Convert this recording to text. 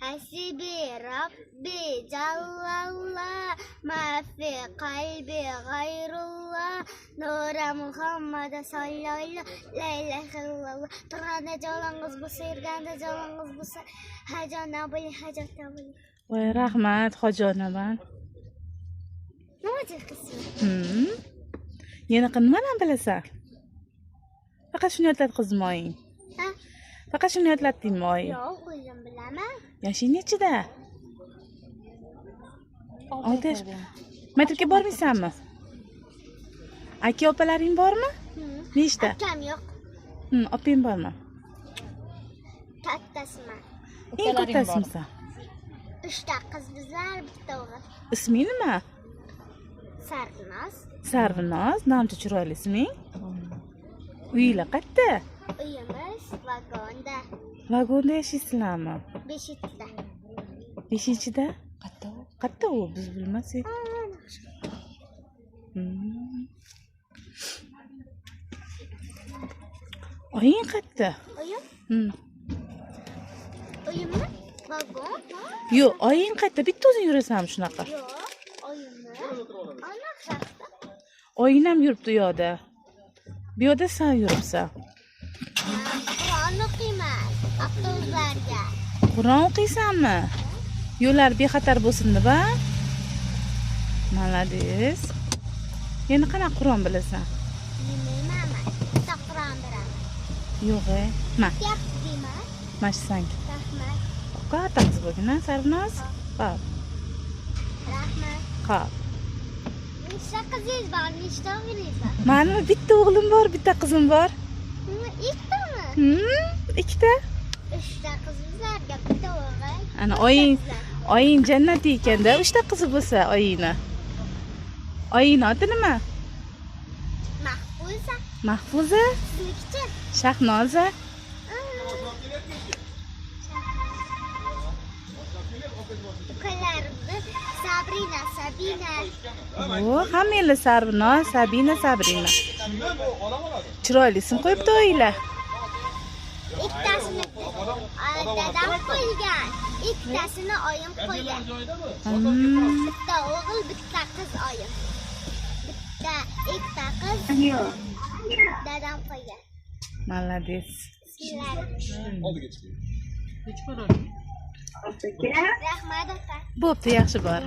حسبي ربي جل الله ما في قلبي غير الله نور محمد صلى الله لا إله إلا الله Turganda jalang'iz bo'lsa, yurganda jalang'iz bo'lsa, hajona bo'ling, hajatda bo'ling. Voy, rahmat, xo'jonaman. Nima qilsam? Yana nimadan bilasan? Faqat shuni yodlatqizmi oying? Ha? Faqat shuni yodlatdingmi oying? Yo'q, o'zim bilaman. Yoshing nechida? 6 yosh. Maktabga bormaysanmi? Aka opalaring bormi? Nechta? Akam yo'q. Opang bormi? Kattasiman. Eng kattasisan. 3 ta qiz bizlar, bitta o'g'il. Isming nima? Sarvinoz. Sarvinoz, namcha chiroyli isming. Uyinglar qayerda? Uyimiz vagonda. Vagonda yashaysizlarmi? 5-da. 5-da? Qayerda u? Biz bilmasak. Oying qayerda? Oyim? Oyimmi? Vagon? Yo'q, oying qayerda? Bitta o'zing yurasanmi shunaqa? Yo'q, oyimmi? Ana shaxta. Oying ham yuribdi u yoqda. Bu yoqda sen yuribsan. Qur'on o'qiyman avtobuslarga. Qur'on o'qiysanmi? Yo'llar bexatar bo'lsin deb, ha? Malades. Yana qanaqa Qur'on bilasan? Bilmayman. Bitta Qur'on bilaman. Yo'q-e. Ma. Yaxshi deyman. Mashsang. Rahmat. Qataqsiz bo'lgin, ha, Sarvinoz? Xo'p. Rahmat. Xo'p. Nechta qizingiz bor? Nechta o'g'lingiz bor? Mani bitta o'g'lim bor, bitta qizim bor. Ikkitami? 2 ta. 3 ta qiz bizlarga, bitta o'g'il. Ana oying jannati ekanda, 3 ta qizi bo'lsa oyingni. Oyingning oti nima? Mahfuza. Mahfuza? Siznikichi? Shahnoza? Ukalarimni Sabrina, Sabina. O, hammanglar Sarvinoz, Sabina, Sabrina. Chiroyli ism qo'yibdi oyinglar. Ikkitasini dadam qo'ygan, ikkitasini oyim qo'ygan. Bitta o'g'il, bitta qiz oyim. Ikkita qiz dadam qo'ygan. Malades. Rahmat ota. Bo'pti, yaxshi bor.